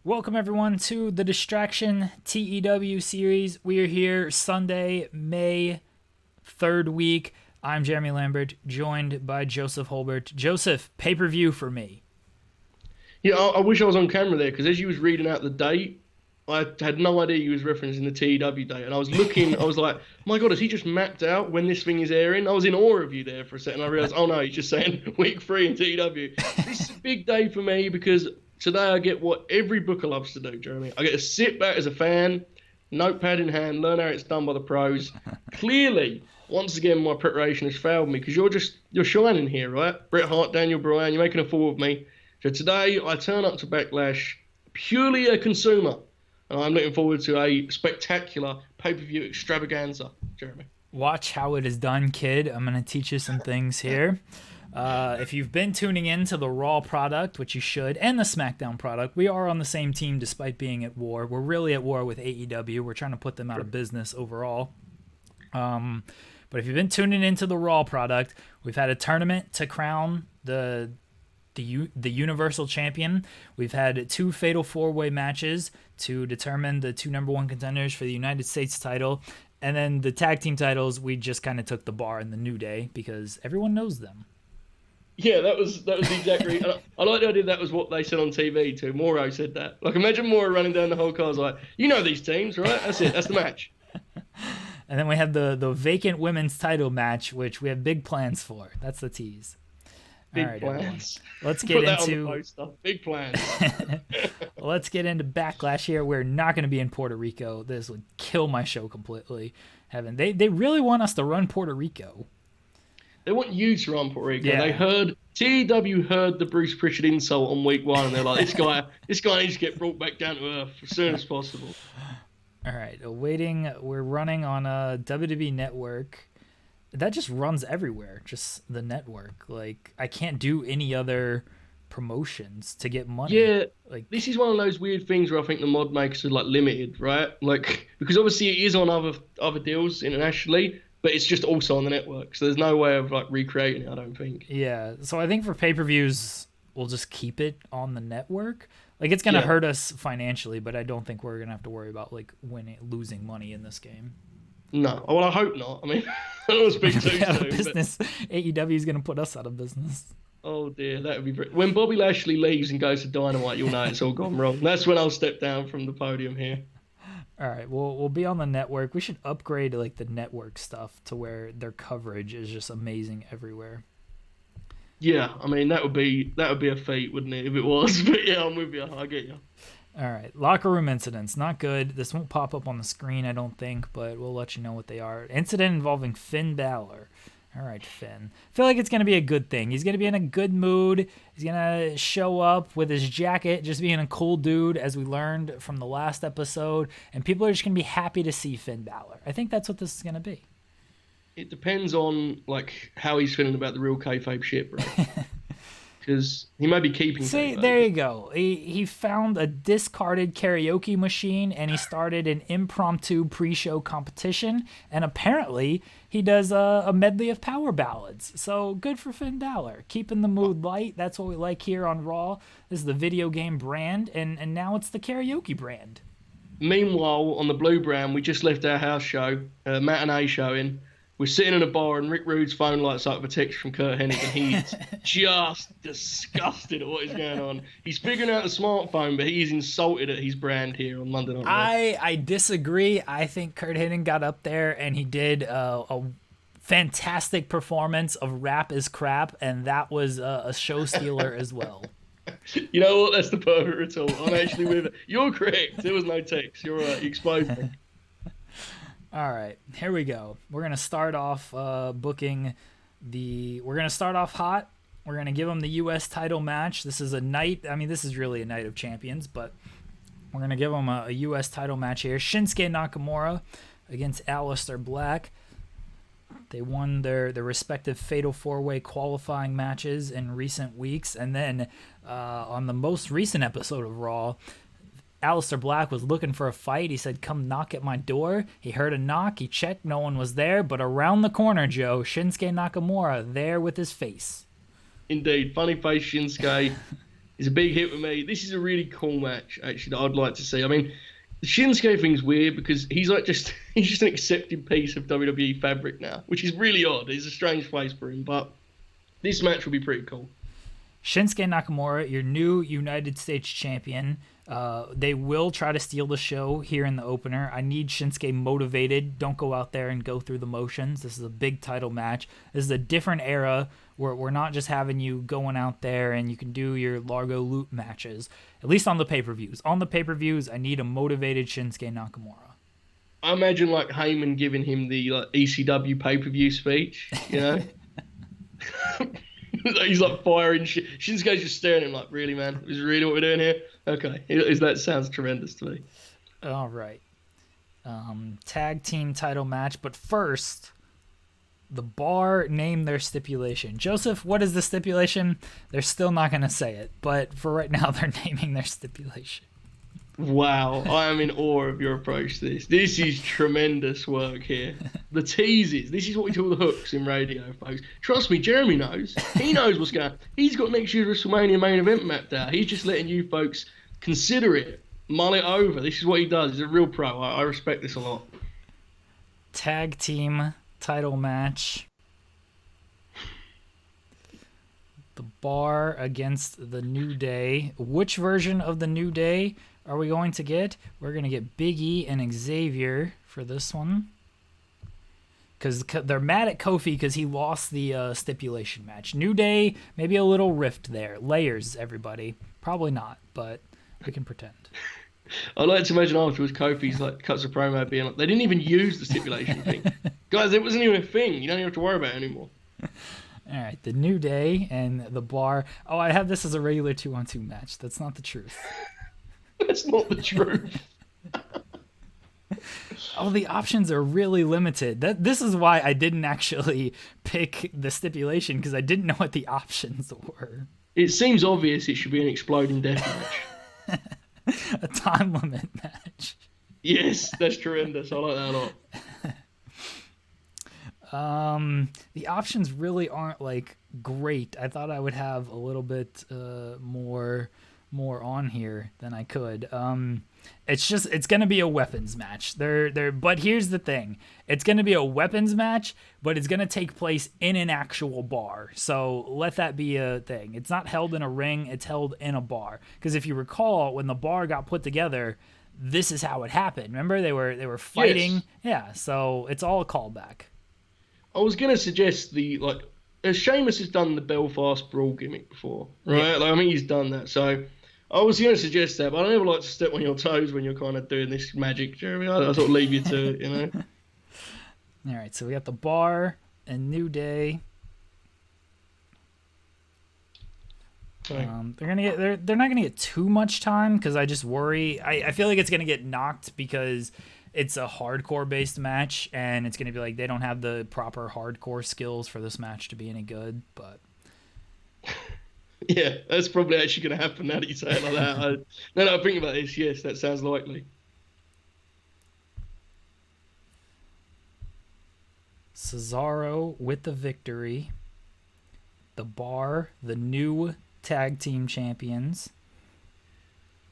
Welcome everyone to the Distraction TEW Series. We are here Sunday, May 3rd week. I'm Jeremy Lambert, joined by Joseph Hulbert. Joseph, pay-per-view for me. Yeah, I wish I was on camera there because as you was reading out the date, I had no idea you was referencing the TEW date, and I was looking. I was like, "My God, has he just mapped out when this thing is airing?" I was in awe of you there for a second. I realized, oh no, he's just saying week 3 in TEW. This is a big day for me because today I get what every booker loves to do, Jeremy. I get to sit back as a fan, notepad in hand, learn how it's done by the pros. Clearly, once again, my preparation has failed me because you're shining here, right? Bret Hart, Daniel Bryan, you're making a fool of me. So today I turn up to Backlash purely a consumer, and I'm looking forward to a spectacular pay-per-view extravaganza, Jeremy. Watch how it is done, kid. I'm going to teach you some things here. If you've been tuning in to the Raw product, which you should, and the SmackDown product, we are on the same team despite being at war. We're really at war with AEW. We're trying to put them out of business overall. But if you've been tuning into the Raw product, we've had a tournament to crown the Universal Champion. We've had 2 fatal 4-way matches to determine the 2 number 1 contenders for the United States title. And then the tag team titles, we just kind of took the bar in the New Day because everyone knows them. Yeah, that was the exact reason. I like the idea that was what they said on TV too. Mauro said that. Like, imagine Mauro running down the whole card like, you know these teams, right? That's it. That's the match. And then we have the vacant women's title match, which we have big plans for. That's the tease. Big All right, plans. everyone. Let's get Put that into on the poster. Big plans. let's get into Backlash here. We're not going to be in Puerto Rico. This would kill my show completely. They really want us to run Puerto Rico. They want you to run Puerto Rico. Yeah. They heard TEW heard the Bruce Pritchard insult on week 1, and they're like, this guy needs to get brought back down to earth as soon as possible. All right, we're running on a WWE network. That just runs everywhere, just the network. Like, I can't do any other promotions to get money. Yeah, Like, this is one of those weird things where I think the mod makers are like limited, right? Like, because obviously it is on other deals internationally, but it's just also on the network. So there's no way of like recreating it, I don't think. yeah. So I think for pay-per-views, we'll just keep it on the network. Like, it's gonna hurt us financially, but I don't think we're gonna have to worry about like losing money in this game. No, well, I hope not. I mean, I don't want to speak too Out of soon. business. AEW is gonna put us out of business. Oh dear, that would be very... When Bobby Lashley leaves and goes to Dynamite, you'll know it's all gone wrong. That's when I'll step down from the podium here. All right, we'll be on the network. We should upgrade like the network stuff to where their coverage is just amazing everywhere. Yeah, I mean that would be a feat, wouldn't it, if it was? But yeah, I'm with you. I get you. All right, locker room incidents. Not good. This won't pop up on the screen, I don't think, but we'll let you know what they are. Incident involving Finn Balor. All right, Finn. I feel like it's going to be a good thing. He's going to be in a good mood. He's going to show up with his jacket, just being a cool dude, as we learned from the last episode. And people are just going to be happy to see Finn Balor. I think that's what this is going to be. It depends on like how he's feeling about the real kayfabe shit, bro. Because he may be keeping. See, kayfabe. there you go. He found a discarded karaoke machine and he started an impromptu pre-show competition. And apparently he does a medley of power ballads. So good for Finn Balor. Keeping the mood light. That's what we like here on Raw. This is the video game brand. And now it's the karaoke brand. Meanwhile, on the Blue Brand, we just left our house show, matinee showing. We're sitting in a bar and Rick Rude's phone lights up with a text from Kurt Hennig and he's just disgusted at what is going on. He's figuring out the smartphone, but he's insulted at his brand here on Monday Night Raw. I disagree. I think Kurt Hennig got up there and he did a fantastic performance of Rap is Crap, and that was a show stealer as well. You know what? That's the perfect retort. I'm actually with it. You're correct. There was no text. You're right. You exposed me. All right, here we go. We're gonna start off booking the. We're gonna start off hot. We're gonna give them the U.S. title match. This is a night. I mean, this is really a night of champions, but we're gonna give them a U.S. title match here. Shinsuke Nakamura against Aleister Black. They won their respective Fatal 4-Way qualifying matches in recent weeks, and then on the most recent episode of Raw, Aleister Black was looking for a fight. He said, "Come knock at my door." He heard a knock. He checked. No one was there. But around the corner, Joe, Shinsuke Nakamura there with his face. Indeed. Funny face Shinsuke. is a big hit with me. This is a really cool match, actually, that I'd like to see. I mean, the Shinsuke thing's weird because he's he's just an accepted piece of WWE fabric now, which is really odd. It's a strange place for him, but this match will be pretty cool. Shinsuke Nakamura, your new United States champion. They will try to steal the show here in the opener. I need Shinsuke motivated. Don't go out there and go through the motions. This is a big title match. This is a different era where we're not just having you going out there and you can do your Largo Loop matches, at least on the pay-per-views. On the pay-per-views, I need a motivated Shinsuke Nakamura. I imagine like Heyman giving him the ECW pay-per-view speech, you know? He's like firing shit. Shinsuke's just staring at him like, really, man? Is really what we're doing here? Okay. That sounds tremendous to me. All right. Tag team title match. But first, the Bar named their stipulation. Joseph, what is the stipulation? They're still not going to say it. But for right now, they're naming their stipulation. Wow, I am in awe of your approach to this. This is tremendous work here. The teases. This is what we call the hooks in radio, folks. Trust me, Jeremy knows. He knows what's going on. He's got next year's WrestleMania main event mapped out. He's just letting you folks consider it, mull it over. This is what he does. He's a real pro. I respect this a lot. Tag team title match. The Bar against the New Day. Which version of the New Day are we going to get? We're going to get Big E and Xavier for this one. Because they're mad at Kofi because he lost the stipulation match. New Day, maybe a little rift there. Layers, everybody. Probably not, but we can pretend. I like to imagine afterwards Kofi's like cuts a promo being like, they didn't even use the stipulation thing. Guys, it wasn't even a thing. You don't even have to worry about it anymore. All right, the New Day and the Bar. Oh, I have this as a regular 2-on-2 match. That's not the truth. That's not the truth. Oh, the options are really limited. This is why I didn't actually pick the stipulation, because I didn't know what the options were. It seems obvious it should be an exploding death match. A time limit match. Yes, that's tremendous. I like that a lot. The options really aren't like great. I thought I would have a little bit more on here than I could. It's gonna be a weapons match. But here's the thing: it's gonna be a weapons match, but it's gonna take place in an actual bar. So let that be a thing. It's not held in a ring; it's held in a bar. Because if you recall, when the bar got put together, this is how it happened. Remember, they were fighting. Yes. Yeah. So it's all a callback. I was gonna suggest Sheamus has done the Belfast Brawl gimmick before, right? Yeah. I mean, he's done that. So I was gonna suggest that, but I never like to step on your toes when you're kind of doing this magic, Jeremy. I sort of leave you to it, you know. All right, so we got the Bar and New Day. They're not gonna get too much time because I just worry. I feel like it's gonna get knocked because it's a hardcore based match and it's gonna be like they don't have the proper hardcore skills for this match to be any good. But yeah, that's probably actually gonna happen now that you say it like that. No, think about this. Yes, that sounds likely. Cesaro with the victory. The Bar, the new tag team champions.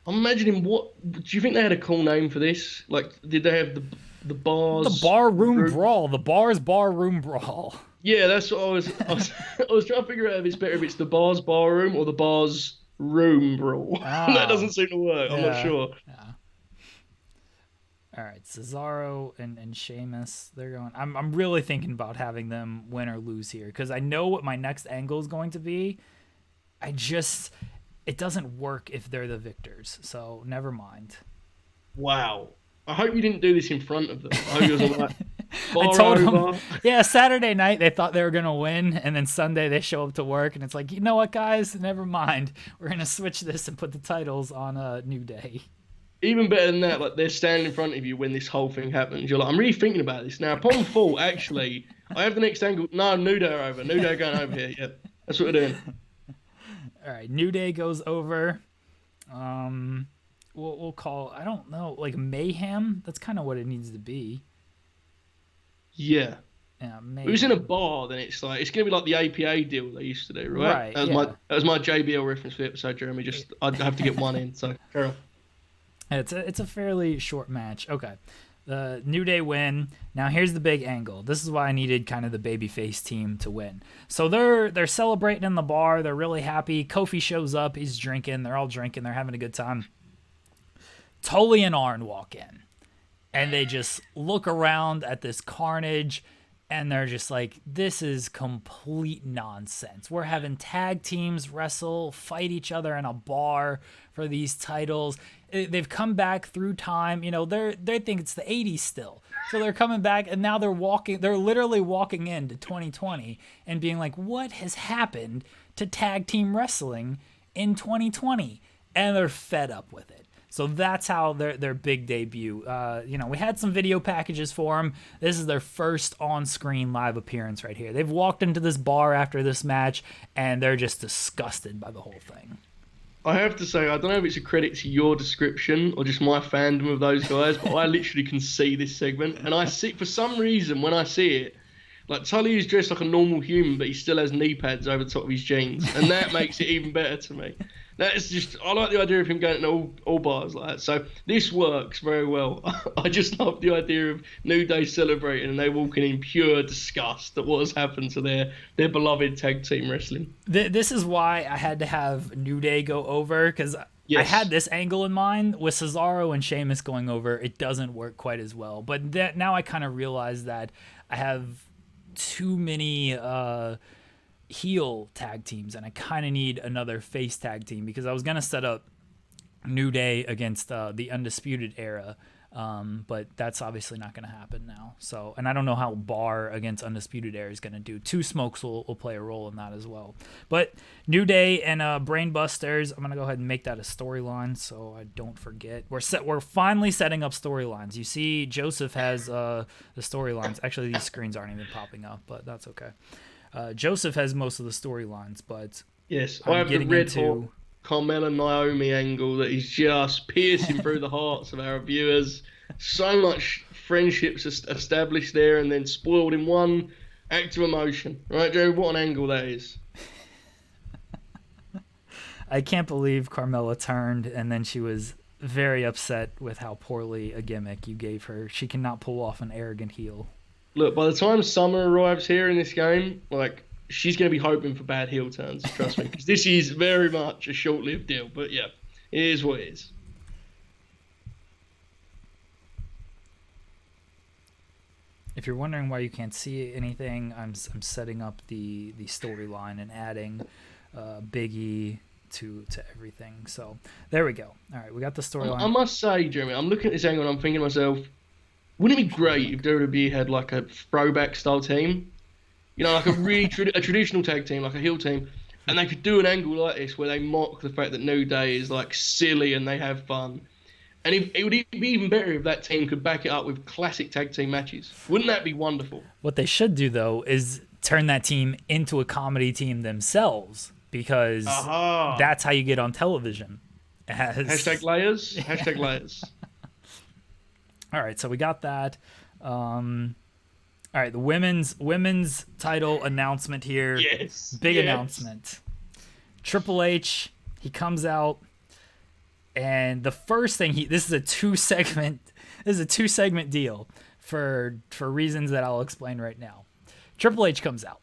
I'm imagining do you think they had a cool name for this? Like, did they have the bars? The Bar Room Brawl. The Bar's Bar Room Brawl. Yeah, that's what I was trying to figure out if it's better if it's the Bar's Bar Room or the Bar's Room Brawl. That doesn't seem to work. I'm not sure. Yeah. All right, Cesaro and Sheamus, they're going. I'm really thinking about having them win or lose here because I know what my next angle is going to be. It doesn't work if they're the victors, so never mind. Wow. I hope you didn't do this in front of them. I hope you was like, I told them, yeah, Saturday night they thought they were going to win, and then Sunday they show up to work, and it's like, you know what, guys? Never mind. We're going to switch this and put the titles on a New Day. Even better than that, like they're standing in front of you when this whole thing happens. You're like, I'm really thinking about this. Now, upon fall, actually, I have the next angle. No, New Day are over. New Day going over here. Yep. That's what we're doing. All right, New Day goes over. We'll call, I don't know, like Mayhem. That's kind of what it needs to be. Yeah. Yeah, If it was in maybe. a bar, then it's like it's gonna be like the APA deal they used to do, right? Right. That was my JBL reference for the episode, Jeremy. Just I'd have to get one in. So carry on. It's a fairly short match. Okay. The New Day win. Now here's the big angle. This is why I needed kind of the babyface team to win. So they're celebrating in the bar. They're really happy. Kofi shows up. He's drinking. They're all drinking. They're having a good time. Tully and Arn walk in, and they just look around at this carnage, and they're just like, this is complete nonsense. We're having tag teams wrestle, fight each other in a bar for these titles. They've come back through time. You know, they think it's the 80s still. So they're coming back, and now they're literally walking into 2020 and being like, what has happened to tag team wrestling in 2020? And they're fed up with it. So that's how their big debut. We had some video packages for them. This is their first on-screen live appearance right here. They've walked into this bar after this match, and they're just disgusted by the whole thing. I have to say, I don't know if it's a credit to your description or just my fandom of those guys, but I literally can see this segment, and I see, for some reason, when I see it, like Tully is dressed like a normal human, but he still has knee pads over the top of his jeans, and that makes it even better to me. That's just, I like the idea of him going to all bars like that. So this works very well. I just love the idea of New Day celebrating and they walking in pure disgust at what has happened to their beloved tag team wrestling. This is why I had to have New Day go over, because I had this angle in mind with Cesaro and Sheamus going over. It doesn't work quite as well. But now I kind of realize that I have too many heel tag teams, and I kind of need another face tag team, because I was going to set up New Day against the Undisputed Era, but that's obviously not going to happen now. So, and I don't know how Bar against Undisputed Era is going to do. Two Smokes will play a role in that as well. But New Day and Brainbusters, I'm going to go ahead and make that a storyline so I don't forget. We're finally setting up storylines. You see Joseph has the storylines. Actually, these screens aren't even popping up, but that's okay. Joseph has most of the storylines, but yes, I have the red hot Carmella Naomi angle that is just piercing through the hearts of our viewers. So much friendships established there, and then spoiled in one act of emotion. Right, Joe? What an angle that is! I can't believe Carmella turned, and then she was very upset with how poorly a gimmick you gave her. She cannot pull off an arrogant heel. Look, by the time Summer arrives here in this game, like, she's going to be hoping for bad heel turns, trust me, because this is very much a short-lived deal. But yeah, it is what it is. If you're wondering why you can't see anything, I'm setting up the storyline and adding Big E to everything. So there we go. All right, we got the storyline. I must say, Jeremy, I'm looking at this angle and I'm thinking to myself, wouldn't it be great if WWE had like a throwback style team? You know, like a really a traditional tag team, like a heel team, and they could do an angle like this where they mock the fact that New Day is like silly and they have fun. And it would be even better if that team could back it up with classic tag team matches. Wouldn't that be wonderful? What they should do, though, is turn that team into a comedy team themselves, because that's how you get on television. Hashtag layers. Hashtag layers. All right, so we got that. All right, the women's title announcement here. Yes. Big announcement. Triple H, he comes out, and the first thing this is a two segment deal for reasons that I'll explain right now. Triple H comes out,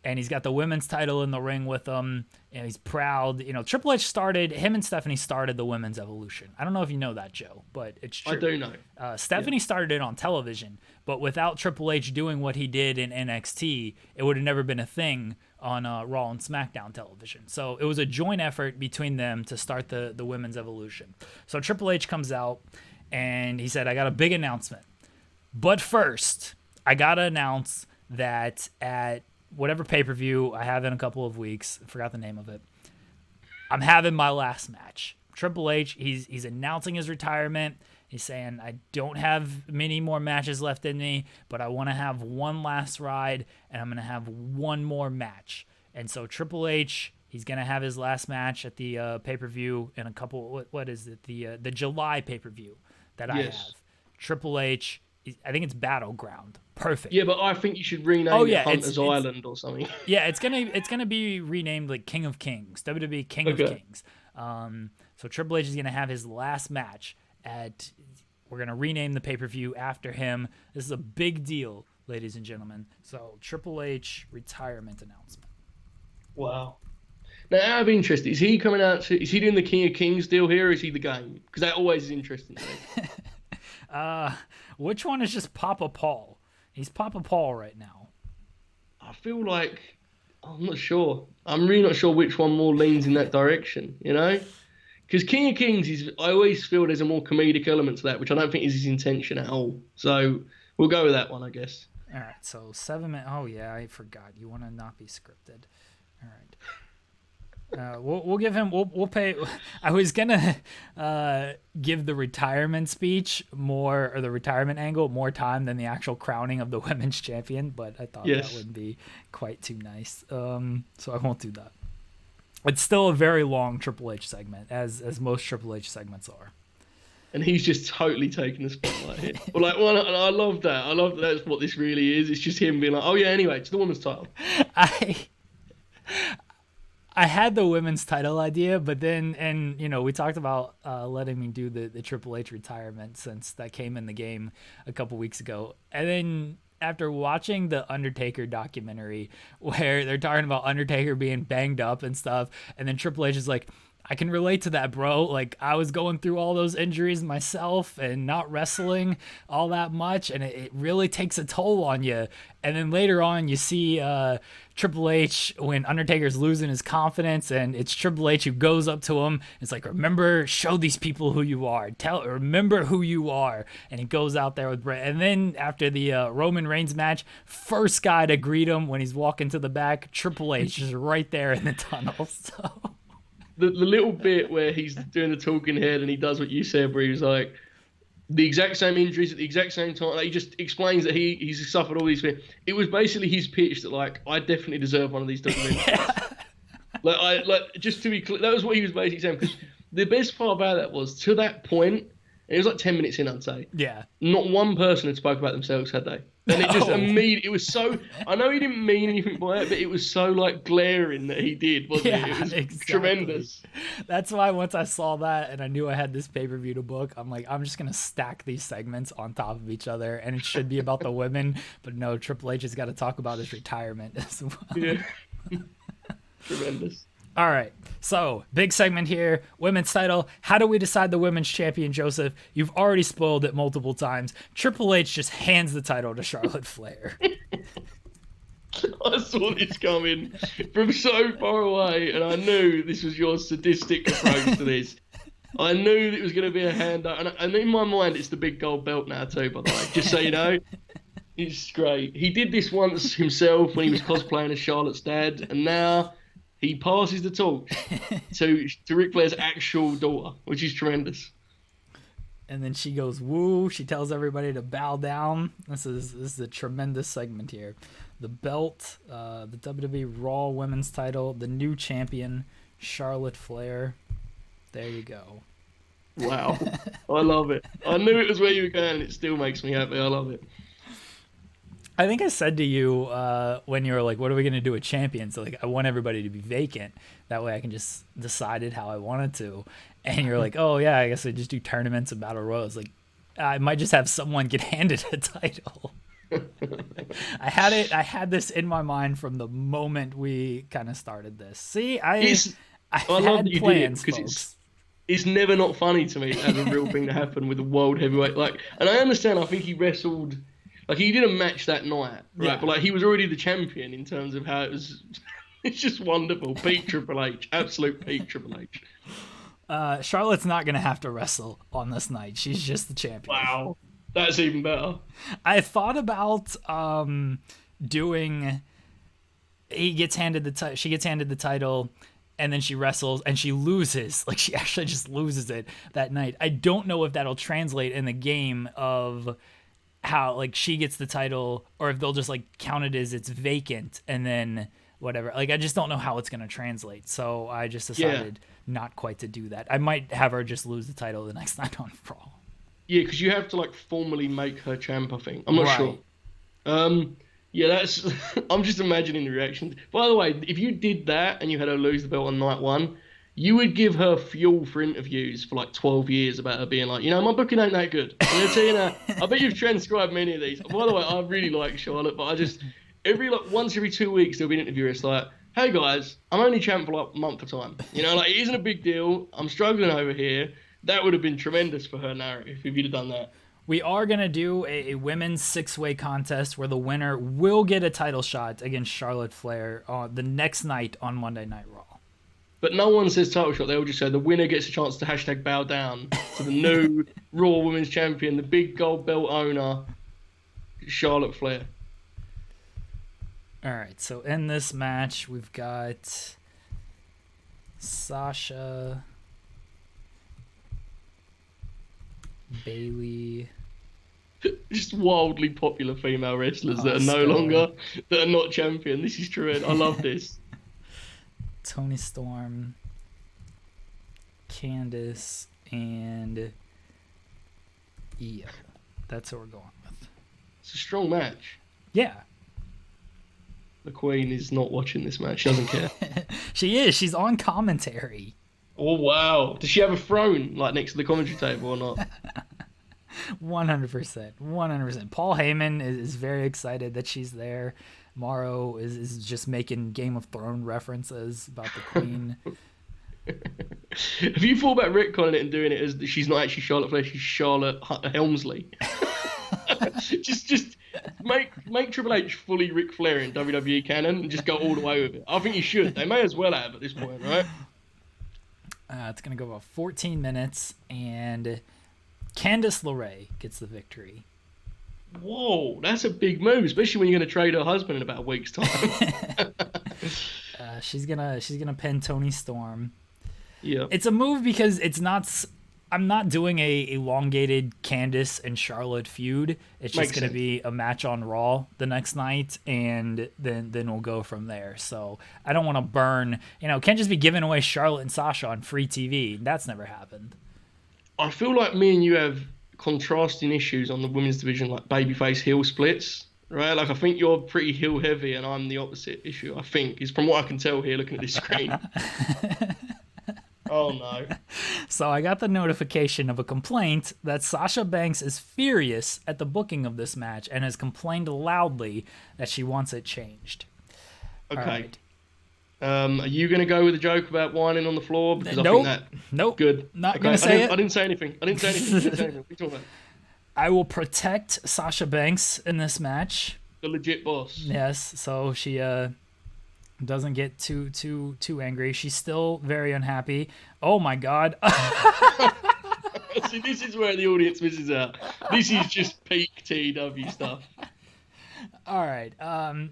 and he's got the women's title in the ring with him, and he's proud. You know, Triple H him and Stephanie started the women's evolution. I don't know if you know that, Joe, but it's true. I do know. Stephanie started it on television, but without Triple H doing what he did in NXT, it would have never been a thing on Raw and SmackDown television. So it was a joint effort between them to start the women's evolution. So Triple H comes out, and he said, I got a big announcement. But first, I got to announce that at whatever pay-per-view I have in a couple of weeks, I forgot the name of it, I'm having my last match. Triple H, he's announcing his retirement. He's saying, I don't have many more matches left in me, but I want to have one last ride, and I'm going to have one more match. And so Triple H, he's going to have his last match at the pay-per-view in a couple, what is it, the July pay-per-view that I have. Triple H, I think it's Battleground. Perfect. Yeah, but I think you should rename it Hunter's Island or something. Yeah, it's gonna be renamed like King of Kings, WWE King of Kings. So Triple H is gonna have his last match at. We're gonna rename the pay-per-view after him. This is a big deal, ladies and gentlemen. So Triple H retirement announcement. Wow. Now, out of interest, is he coming out? Is he doing the King of Kings deal here, or is he the game? Because that always is interesting to me. Which one is just Papa Paul? He's Papa Paul right now. I feel like I'm not sure. I'm really not sure which one more leans in that direction. You know, because King of Kings is. I always feel there's a more comedic element to that, which I don't think is his intention at all. So we'll go with that one, I guess. All right. So 7 minutes. Oh yeah, I forgot. You want to not be scripted. All right. We'll give him. We'll pay. I was gonna give the retirement speech more, or the retirement angle more time than the actual crowning of the women's champion, but I thought that would be quite too nice. So I won't do that. It's still a very long Triple H segment, as most Triple H segments are. And he's just totally taking the spotlight here. Well, I love that. I love that. That's what this really is. It's just him being like, "Oh yeah, anyway, it's the women's title." I had the women's title idea, but then, and we talked about letting me do the Triple H retirement since that came in the game a couple weeks ago. And then after watching the Undertaker documentary where they're talking about Undertaker being banged up and stuff, and then Triple H is like, I can relate to that, bro. Like, I was going through all those injuries myself and not wrestling all that much, and it really takes a toll on you. And then later on, you see Triple H when Undertaker's losing his confidence, and it's Triple H who goes up to him. It's like, remember, show these people who you are. Remember who you are. And he goes out there with Bray. And then after the Roman Reigns match, first guy to greet him when he's walking to the back, Triple H is right there in the tunnel. So... The little bit where he's doing the talking head and he does what you said, where he was like, the exact same injuries at the exact same time. Like, he just explains that he's suffered all these things. It was basically his pitch that, like, I definitely deserve one of these documentaries. Just to be clear, that was what he was basically saying. Because the best part about that was, to that point, and it was like 10 minutes in, I'd say. Yeah. Not one person had spoke about themselves, had they? And it just immediately, it was so, I know he didn't mean anything by it, but it was so, like, glaring that he did, wasn't it? It was tremendous. That's why once I saw that and I knew I had this pay-per-view to book, I'm like, I'm just going to stack these segments on top of each other, and it should be about the women, but no, Triple H has got to talk about his retirement as well. Yeah. Tremendous. All right, so big segment here, women's title. How do we decide the women's champion, Joseph? You've already spoiled it multiple times. Triple H just hands the title to Charlotte Flair. I saw this coming from so far away, and I knew this was your sadistic approach to this. I knew that it was going to be a handout, and in my mind, it's the big gold belt now too, by the way, just so you know. It's great. He did this once himself when he was cosplaying as Charlotte's dad, and now... he passes the torch to Ric Flair's actual daughter, which is tremendous. And then she goes, woo. She tells everybody to bow down. This is a tremendous segment here. The belt, the WWE Raw Women's title, the new champion, Charlotte Flair. There you go. Wow. I love it. I knew it was where you were going, and it still makes me happy. I love it. I think I said to you when you were like, what are we going to do with champions? So, like, I want everybody to be vacant. That way I can just decide it how I wanted to. And you're like, oh, yeah, I guess I just do tournaments and battle royals. Like, I might just have someone get handed a title. I had this in my mind from the moment we kind of started this. See, I love that you plans, did it, because it's never not funny to me as a real thing to happen with the world heavyweight. Like, and I understand, I think he wrestled... like, he did a match that night, right? Yeah. But, like, he was already the champion in terms of how it was... it's just wonderful. Peak Triple H. Absolute peak Triple H. Charlotte's not going to have to wrestle on this night. She's just the champion. Wow. That's even better. I thought about doing... she gets handed the title, and then she wrestles, and she loses. Like, she actually just loses it that night. I don't know if that'll translate in the game of... how, like, she gets the title, or if they'll just, like, count it as it's vacant and then whatever. Like, I just don't know how it's going to translate. So I just decided not quite to do that. I might have her just lose the title the next night on Raw. Yeah, because you have to like formally make her champ, I think. I'm not sure. Right. Yeah, that's. I'm just imagining the reaction. By the way, if you did that and you had her lose the belt on night one, you would give her fuel for interviews for like 12 years about her being like, my booking ain't that good. I'm gonna tell you now. I bet you've transcribed many of these. By the way, I really like Charlotte, but I just once every 2 weeks there'll be an interview. It's like, hey guys, I'm only champ for like a month of time. Like it isn't a big deal. I'm struggling over here. That would have been tremendous for her narrative if you'd have done that. We are going to do a women's 6-way contest where the winner will get a title shot against Charlotte Flair the next night on Monday Night Raw. But no one says title shot. They all just say the winner gets a chance to hashtag bow down to the new Raw Women's Champion, the big gold belt owner, Charlotte Flair. All right, so in this match, we've got Sasha, Bayley, just wildly popular female wrestlers that are not champion. This is true. I love this. Toni Storm, Candice, and Io. That's who we're going with. It's a strong match. Yeah. The Queen is not watching this match. She doesn't care. She is. She's on commentary. Oh, wow. Does she have a throne like next to the commentary table or not? 100%. 100%. Paul Heyman is very excited that she's there. Morrow is just making Game of Thrones references about the Queen. Have you thought about retconning it and doing it as she's not actually Charlotte Flair, she's Charlotte Helmsley? just make Triple H fully Ric Flair in WWE canon and just go all the way with it. I think you should. They may as well have at this point, right? It's going to go about 14 minutes, and Candice LeRae gets the victory. Whoa, that's a big move, especially when you're going to trade her husband in about a week's time. She's gonna pin Toni Storm. Yeah, it's a move because it's not. I'm not doing a elongated Candice and Charlotte feud. It's just going to be a match on Raw the next night, and then we'll go from there. So I don't want to burn. Can't just be giving away Charlotte and Sasha on free TV. That's never happened. I feel like me and you have contrasting issues on the women's division, like babyface heel splits, right? Like I think you're pretty heel heavy, and I'm the opposite issue. I think is from what I can tell here, looking at this screen. Oh no. So I got the notification of a complaint that Sasha Banks is furious at the booking of this match and has complained loudly that she wants it changed. Okay. Right. Are you going to go with a joke about whining on the floor? Because nope. I think that... Nope. Good. Not going to say it. I didn't say anything. What are you talking about? I will protect Sasha Banks in this match. The legit boss. Yes. So she doesn't get too angry. She's still very unhappy. Oh my God. See, this is where the audience misses out. This is just peak TEW stuff. All right.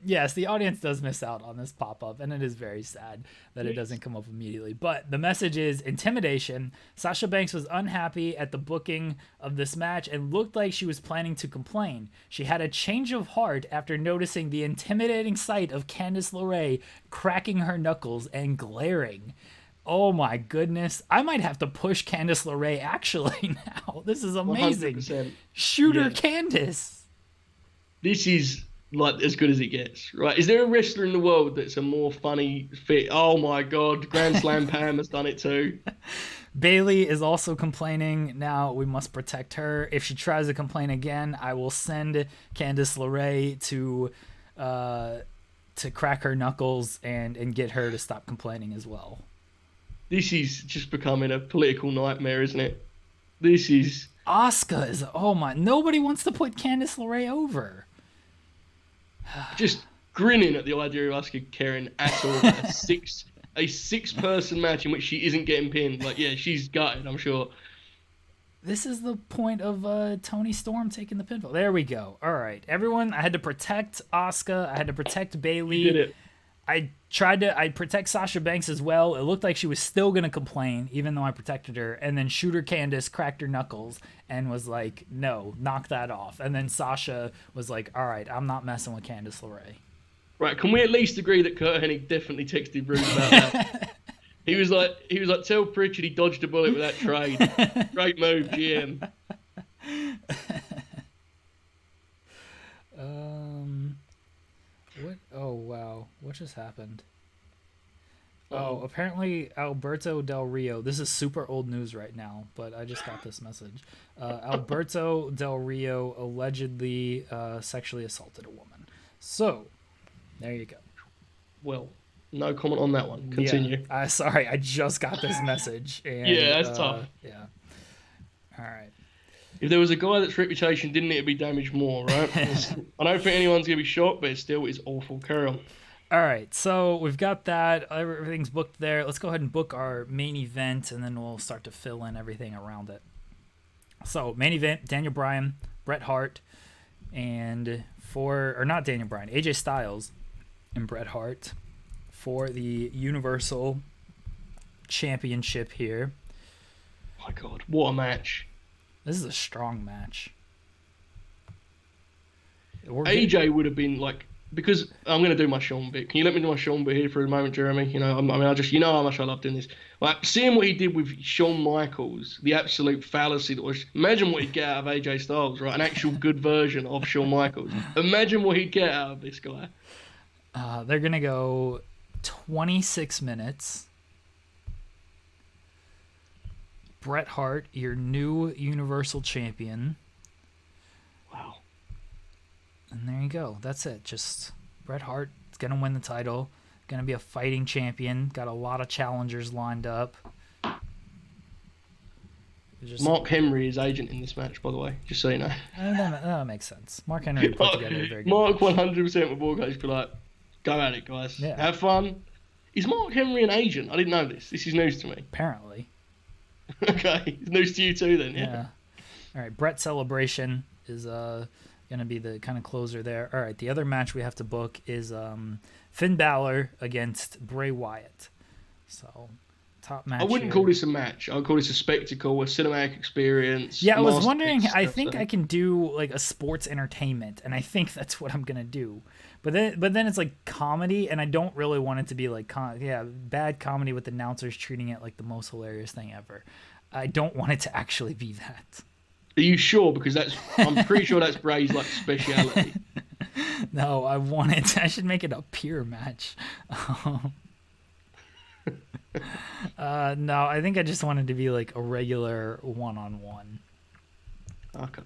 Yes, the audience does miss out on this pop-up, and it is very sad that it doesn't come up immediately. But the message is intimidation. Sasha Banks was unhappy at the booking of this match and looked like she was planning to complain. She had a change of heart after noticing the intimidating sight of Candice LeRae cracking her knuckles and glaring. Oh my goodness. I might have to push Candice LeRae actually now. This is amazing. 100%. Shooter Candice. This is like as good as it gets, right? Is there a wrestler in the world that's a more funny fit? Oh my God, Grand Slam Pam has done it too. Bayley is also complaining. Now we must protect her. If she tries to complain again, I will send Candice LeRae to crack her knuckles and get her to stop complaining as well. This is just becoming a political nightmare, isn't it? This is... Asuka is... Oh my... Nobody wants to put Candice LeRae over. Just grinning at the idea of Asuka caring at all. A six-person match in which she isn't getting pinned. Like, yeah, she's gutted, I'm sure. This is the point of Toni Storm taking the pinfall. There we go. All right. Everyone, I had to protect Asuka. I had to protect Bayley. You did it. I'd protect Sasha Banks as well. It looked like she was still going to complain, even though I protected her. And then Shooter Candice cracked her knuckles and was like, no, knock that off. And then Sasha was like, all right, I'm not messing with Candice LeRae. Right, can we at least agree that Kurt Hennig definitely texted Bruce about that? He was like, tell Pritchard he dodged a bullet with that trade. Great move, GM. What? Oh wow, what just happened? Oh, apparently Alberto Del Rio. This is super old news right now, but I just got this message. Alberto Del Rio allegedly sexually assaulted a woman. So, there you go. Well, no comment on that one. Continue. Yeah, sorry, I just got this message. And, Yeah, that's tough. Yeah. All right. If there was a guy that's reputation didn't need to be damaged more, right? I don't think anyone's going to be shocked, but it still is awful. Carry on. All right, so we've got that. Everything's booked there. Let's go ahead and book our main event, and then we'll start to fill in everything around it. So, main event, Daniel Bryan, Bret Hart, and not Daniel Bryan, AJ Styles and Bret Hart for the Universal Championship here. My God, what a match. This is a strong match. AJ would have been like, because I'm going to do my Sean bit. Can you let me do my Sean bit here for a moment, Jeremy? You know, how much I love doing this. Like, seeing what he did with Shawn Michaels, the absolute fallacy that was, imagine what he'd get out of AJ Styles, right? An actual good version of Shawn Michaels. Imagine what he'd get out of this guy. They're going to go 26 minutes. Bret Hart, your new Universal Champion. Wow. And there you go. That's it. Just Bret Hart is going to win the title. Going to be a fighting champion. Got a lot of challengers lined up. Mark Henry is agent in this match, by the way, just so you know. That makes sense. Mark Henry put together a very good Mark 100% with Borgo could be like, go at it, guys. Yeah. Have fun. Is Mark Henry an agent? I didn't know this. This is news to me. Apparently. Okay. It's news to you too then, yeah. All right. Bret Celebration is going to be the kind of closer there. All right. The other match we have to book is Finn Balor against Bray Wyatt. So, top match. I wouldn't call this a match. I would call this a spectacle, a cinematic experience. Yeah, I was wondering. I think I can do like a sports entertainment, and I think that's what I'm gonna do. But then it's like comedy, and I don't really want it to be like bad comedy with announcers treating it like the most hilarious thing ever. I don't want it to actually be that. Are you sure? Because I'm pretty sure that's Bray's like speciality. No, I should make it a pure match. No, I think I just wanted to be like a regular one-on-one. Okay.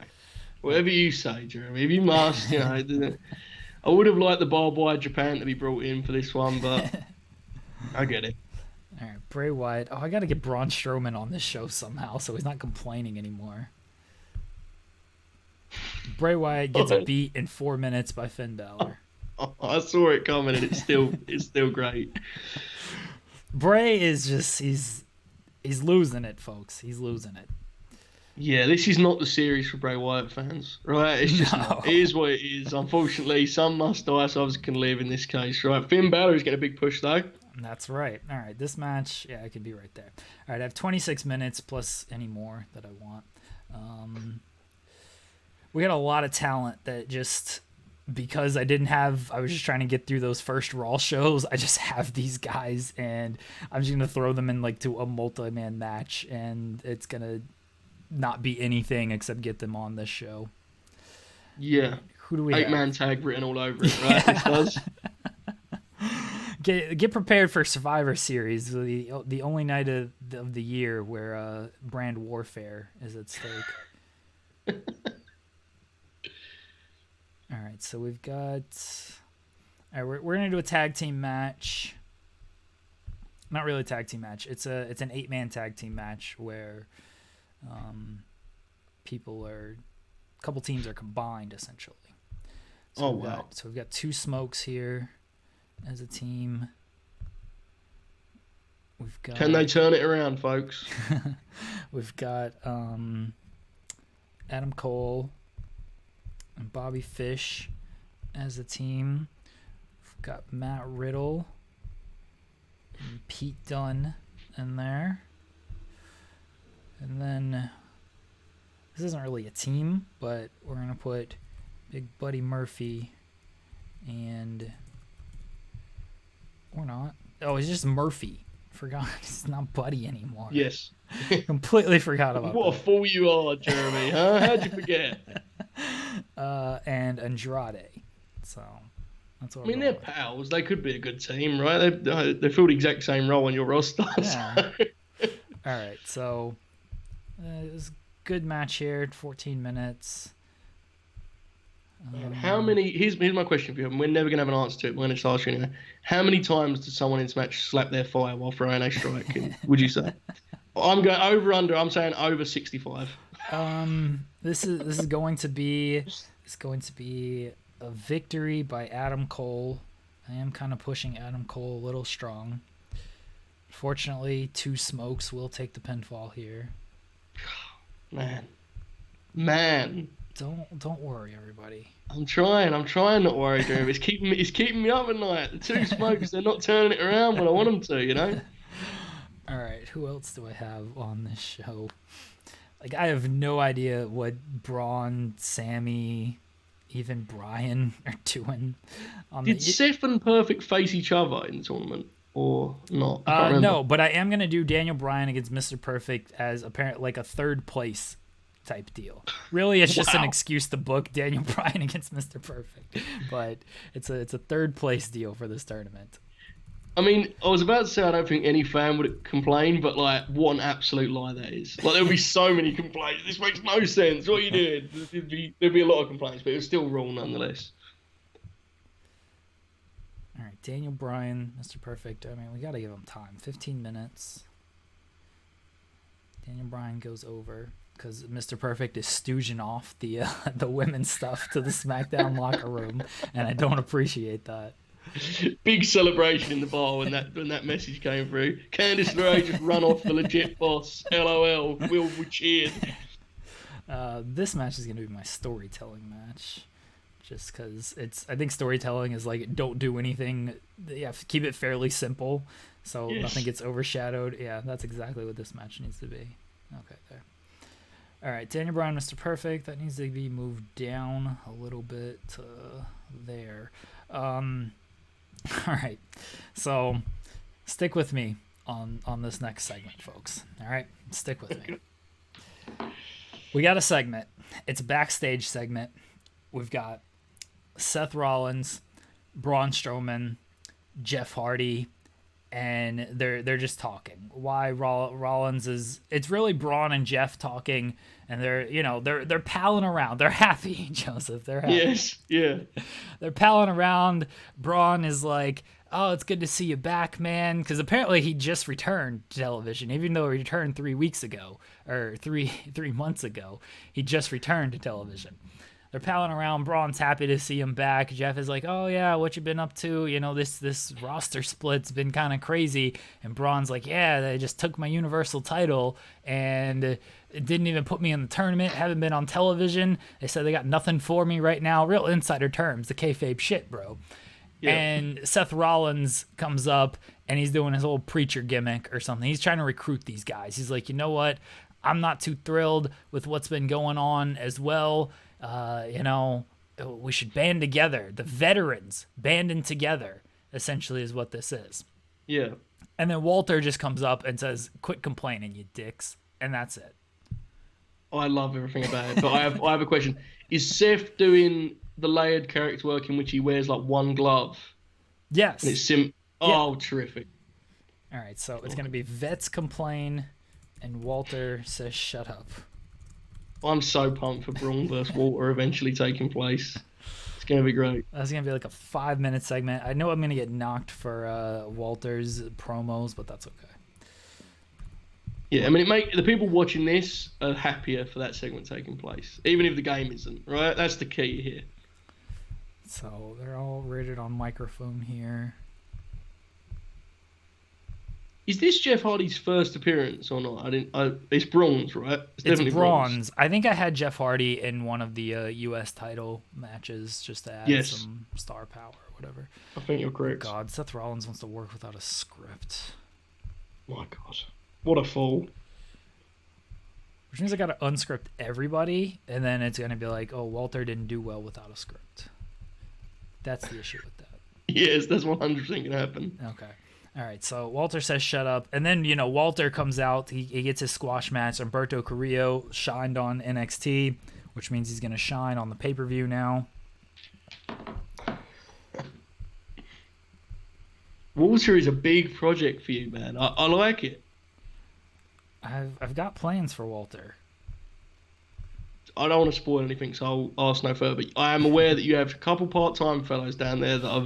Whatever you say, Jeremy. If you must, you know. I would have liked the barbed wire Japan to be brought in for this one, but I get it. All right, Bray Wyatt. Oh, I got to get Braun Strowman on this show somehow, so he's not complaining anymore. Bray Wyatt gets beat in 4 minutes by Finn Balor. I saw it coming, and it's still great. Bray is just he's losing it, folks. He's losing it. Yeah, this is not the series for Bray Wyatt fans, right? It's just not. It is what it is. Unfortunately, some must die, so others can live in this case, right? Finn Balor is getting a big push, though. That's right. All right, this match, I could be right there. All right, I have 26 minutes plus any more that I want. We got a lot of talent that just... Because I was just trying to get through those first Raw shows, I just have these guys, and I'm just going to throw them in like to a multi-man match, and it's going to not be anything except get them on this show. Yeah. Who do we have? 8-man tag written all over it, right? This does. Get prepared for Survivor Series, the only night of the year where brand warfare is at stake. All right, so we've got... All right, we're going to do a tag team match. Not really a tag team match. It's an 8-man tag team match where a couple teams are combined, essentially. So wow. So we've got two Smokes here as a team. We've got... Can they turn it around, folks? We've got Adam Cole and Bobby Fish as a team. We've got Matt Riddle and Pete Dunne in there. And then this isn't really a team, but we're going to put Big Buddy Murphy or not. Oh, it's just Murphy. Forgot it's not Buddy anymore. Yes. Completely forgot about What that. a fool you are, Jeremy, huh? How'd you forget? And Andrade. So that's what I mean, they're with. pals. They could be a good team, right? They fill the exact same role on your roster. Yeah. So. All right, so it was a good match here, 14 minutes. Man, how many? Here's my question for you. And we're never gonna have an answer to it. We're gonna just ask you anyway. How many times does someone in this match slap their thigh while throwing a strike? Would you say? I'm going over under. I'm saying over 65. This is going to be a victory by Adam Cole. I am kind of pushing Adam Cole a little strong. Fortunately, Two Smokes will take the pinfall here. Man. Don't worry, everybody. I'm trying not to worry, Jeremy. It's keeping me up at night. The Two Smokes, they're not turning it around when I want them to, you know? All right, who else do I have on this show? Like, I have no idea what Braun, Sammy, even Brian are doing. Did Seth and Perfect face each other in the tournament or not? No, but I am going to do Daniel Bryan against Mr. Perfect as apparently like a third place type deal. Really, it's just an excuse to book Daniel Bryan against Mr. Perfect, but it's a third place deal for this tournament. I mean, I was about to say I don't think any fan would complain, but like, what an absolute lie that is. Like, there'll be so many complaints. This makes no sense. What you did? There'd be a lot of complaints, but it was still wrong nonetheless. All right, Daniel Bryan, Mr. Perfect. I mean, we got to give him time. 15 minutes. Daniel Bryan goes over because Mr. Perfect is stooging off the women's stuff to the SmackDown locker room, and I don't appreciate that. Big celebration in the bar when that message came through. Candice LeRae just run off the legit boss. LOL. We cheered. This match is going to be my storytelling match. Just because I think storytelling is like, don't do anything. You have to keep it fairly simple so nothing gets overshadowed. Yeah, that's exactly what this match needs to be. Okay, there. All right, Daniel Bryan, Mr. Perfect. That needs to be moved down a little bit to there. All right, so stick with me on this next segment, folks. All right, stick with me. We got a segment. It's a backstage segment. We've got Seth Rollins, Braun Strowman, Jeff Hardy, and they're just talking. Why Rollins is? It's really Braun and Jeff talking, and they're palling around. They're happy, Joseph. They're happy. Yes, yeah. They're palling around. Braun is like, "Oh, it's good to see you back, man," because apparently he just returned to television, even though he returned 3 weeks ago or three months ago. He just returned to television. They're palling around. Braun's happy to see him back. Jeff is like, "Oh yeah, what you been up to? You know, this roster split's been kind of crazy." And Braun's like, "Yeah, they just took my Universal title and it didn't even put me in the tournament. Haven't been on television. They said they got nothing for me right now." Real insider terms, the kayfabe shit, bro. Yeah. And Seth Rollins comes up and he's doing his old preacher gimmick or something. He's trying to recruit these guys. He's like, "You know what? I'm not too thrilled with what's been going on as well. We should band together. The veterans banding together, essentially, is what this is." Yeah. And then Walter just comes up and says, "Quit complaining, you dicks." And that's it. I love everything about it. But I have a question. Is Seth doing the layered character work in which he wears like one glove? Yes. And it's Oh, terrific. All right, so it's going to be vets complain and Walter says shut up. I'm so pumped for Braun versus Walter eventually taking place. It's going to be great. That's going to be like a 5-minute segment. I know I'm going to get knocked for Walter's promos, but that's okay. Yeah, I mean, the people watching this are happier for that segment taking place, even if the game isn't, right? That's the key here. So they're all rated on microphone here. Is this Jeff Hardy's first appearance or not? It's Braun's, right? It's Braun's. I think I had Jeff Hardy in one of the U.S. title matches just to add some star power or whatever. I think you're correct. God, Seth Rollins wants to work without a script. My God. What a fool. Which means I got to unscript everybody, and then it's going to be like, oh, Walter didn't do well without a script. That's the issue with that. Yes, that's 100% going to happen. Okay. All right, so Walter says shut up. And then, Walter comes out. He gets his squash match. Humberto Carrillo shined on NXT, which means he's going to shine on the pay-per-view now. Walter is a big project for you, man. I like it. I've got plans for Walter. I don't want to spoil anything, so I'll ask no further. But I am aware that you have a couple part-time fellows down there that are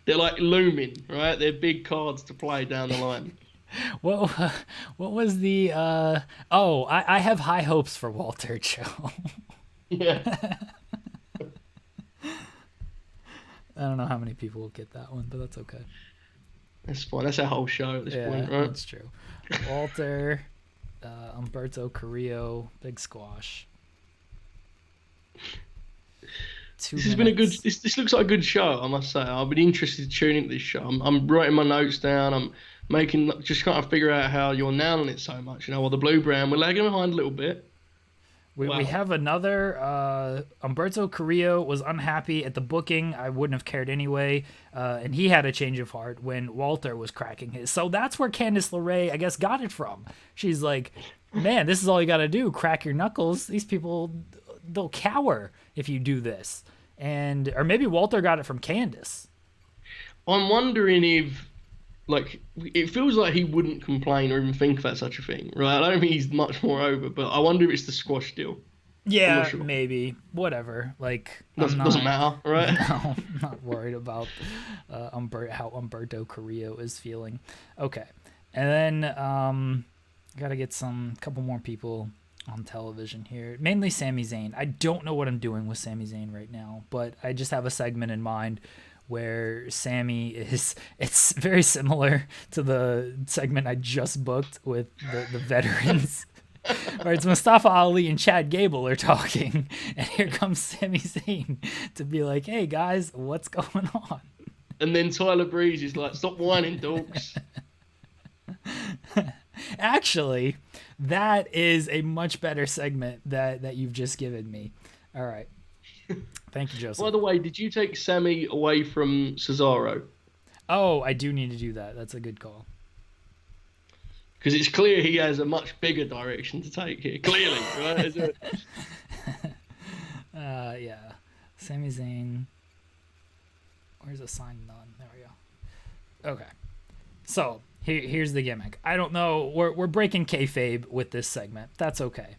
they're like looming, right? They're big cards to play down the line. What was the, I have high hopes for Walter, Joe. Yeah. I don't know how many people will get that one, but that's okay. That's fine. That's our whole show at this point, right? That's true. Walter, Humberto Carrillo, big squash. This has been a good. This looks like a good show, I must say. I've been interested to tune into this show. I'm writing my notes down. I'm just trying to figure out how you're nailing it so much. While the blue brand, we're lagging behind a little bit. We have another. Humberto Carrillo was unhappy at the booking. I wouldn't have cared anyway. And he had a change of heart when Walter was cracking his. So that's where Candice LeRae, I guess, got it from. She's like, man, this is all you got to do. Crack your knuckles. These people, they'll cower if you do this. Or maybe Walter got it from Candice. I'm wondering if, it feels like he wouldn't complain or even think about such a thing, right? I don't think he's much more over, but I wonder if it's the squash deal. Yeah, sure. Maybe. Whatever. Doesn't matter, right? No, I'm not worried about how Humberto Carrillo is feeling. Okay. And then got to get a couple more people on television here. Mainly Sami Zayn. I don't know what I'm doing with Sami Zayn right now, but I just have a segment in mind where Sammy it's very similar to the segment I just booked with the veterans, where it's Mustafa Ali and Chad Gable are talking, and here comes Sami Zayn to be like, hey guys, what's going on? And then Tyler Breeze is like, stop whining, dogs. Actually, that is a much better segment that you've just given me. All right. Thank you, Joseph. By the way, did you take Sammy away from Cesaro? Oh, I do need to do that. That's a good call. Because it's clear he has a much bigger direction to take here. Clearly, right? Yeah. Sami Zayn. Where's the sign none? There we go. Okay. So here's the gimmick. I don't know. We're breaking kayfabe with this segment. That's okay.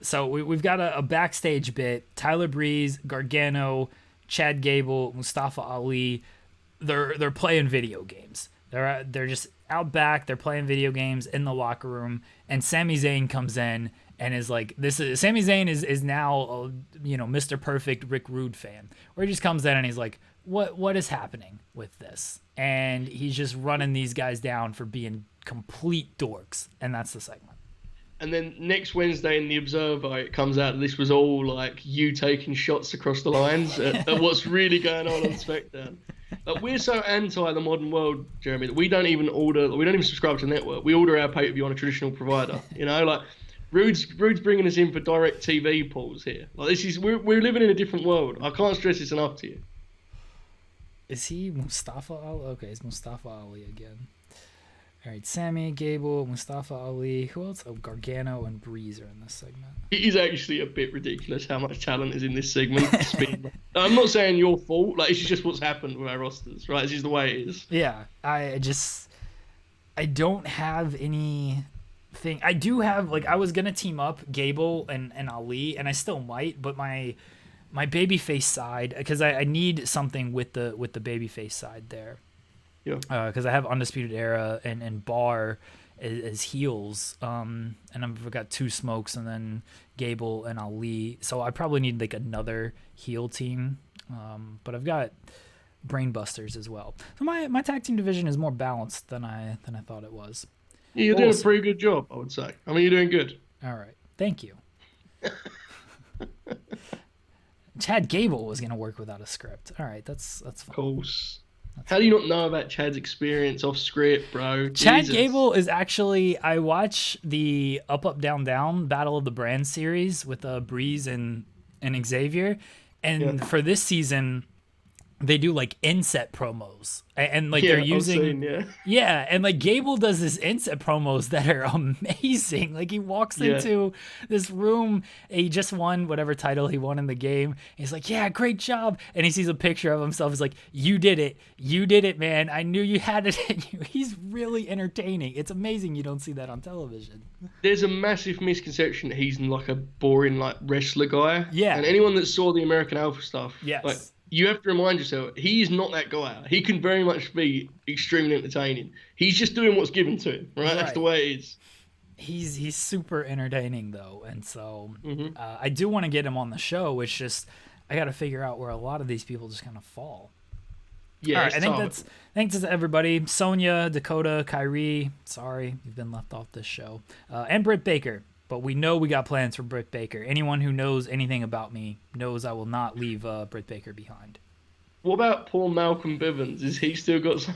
So we've got a backstage bit. Tyler Breeze, Gargano, Chad Gable, Mustafa Ali. They're playing video games. They're just out back. They're playing video games in the locker room. And Sami Zayn comes in and is like, Sami Zayn is now Mr. Perfect Rick Rude fan. Where he just comes in and he's like, what is happening with this? And he's just running these guys down for being complete dorks. And that's the segment. And then next Wednesday in The Observer, it comes out this was all like you taking shots across the lines at what's really going on SmackDown. We're so anti the modern world, Jeremy, that we don't even subscribe to the network. We order our pay-per-view on a traditional provider. Rude's bringing us in for direct TV pulls here. We're living in a different world. I can't stress this enough to you. Is he Mustafa Ali? Okay, it's Mustafa Ali again. All right, Sammy, Gable, Mustafa Ali. Who else? Oh, Gargano and Breeze are in this segment. It is actually a bit ridiculous how much talent is in this segment. I'm not saying your fault. It's just what's happened with our rosters, right? This is the way it is. Yeah, I don't have anything. I do have, I was going to team up Gable and Ali, and I still might, but my babyface side, because I need something with the babyface side there. Yeah. Because I have Undisputed Era and Bar as heels, and I've got Two Smokes and then Gable and Ali. So I probably need another heel team. But I've got Brainbusters as well. So my tag team division is more balanced than I thought it was. Yeah, you're doing a pretty good job, I would say. I mean, you're doing good. All right, thank you. Chad Gable was gonna work without a script. All right, that's fine. Of course. How do you not know about Chad's experience off script, bro? Chad Gable is actually, I watch the Up, Down, Down Battle of the Brands series with Breeze and Xavier. And for this season, they do like inset promos, and like Yeah, they're I've using, seen, yeah, and like Gable does this inset promos that are amazing. Like he walks yeah. into this room, he just won whatever title he won in the game. He's like, yeah, great job, and he sees a picture of himself. He's like, you did it, man. I knew you had it in you. He's really entertaining. It's amazing you don't see that on television. There's a massive misconception that he's like a boring like wrestler guy. Yeah. And anyone that saw the American Alpha stuff, Yes. like you have to remind yourself, he is not that guy. He can very much be extremely entertaining. He's just doing what's given to him, right? That's the way it is. He's super entertaining though, and so I do want to get him on the show. It's just I got to figure out where a lot of these people just kind of fall. Yeah, all right, thanks to everybody. Sonya, Dakota, Kyrie. Sorry, you've been left off this show, and Britt Baker. But we know we got plans for Britt Baker. Anyone who knows anything about me knows I will not leave Britt Baker behind. What about poor Malcolm Bivens? Is he still got some?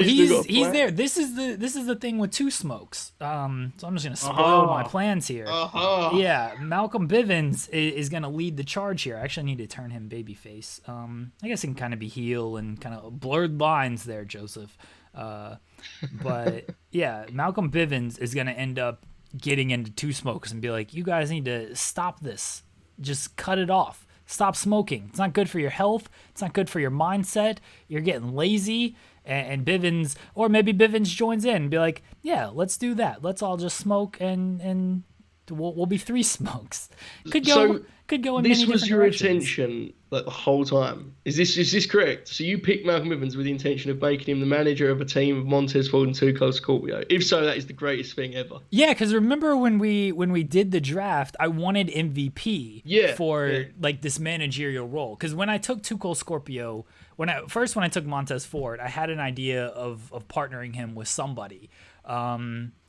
He's there. This is the thing with Two Smokes. So I'm just gonna spoil my plans here. Yeah, Malcolm Bivens is gonna lead the charge here. I actually need to turn him babyface. I guess he can kind of be heel and kind of blurred lines there, Joseph. But yeah, Malcolm Bivens is gonna end up getting into Two Smokes and be like, you guys need to stop this. Just cut it off. Stop smoking. It's not good for your health. It's not good for your mindset. You're getting lazy. And Bivens, or maybe Bivens joins in and be like, yeah, let's do that. Let's all just smoke and we'll be Three Smokes. Could go in many different directions. This was your intention like the whole time. Is this correct? So you picked Malcolm Bivens with the intention of making him the manager of a team of Montez Ford and Two Cold Scorpio. If so, that is the greatest thing ever. Yeah, because remember when we did the draft, I wanted MVP for like this managerial role. Because when I took Two Cold Scorpio, when I took Montez Ford, I had an idea of partnering him with somebody.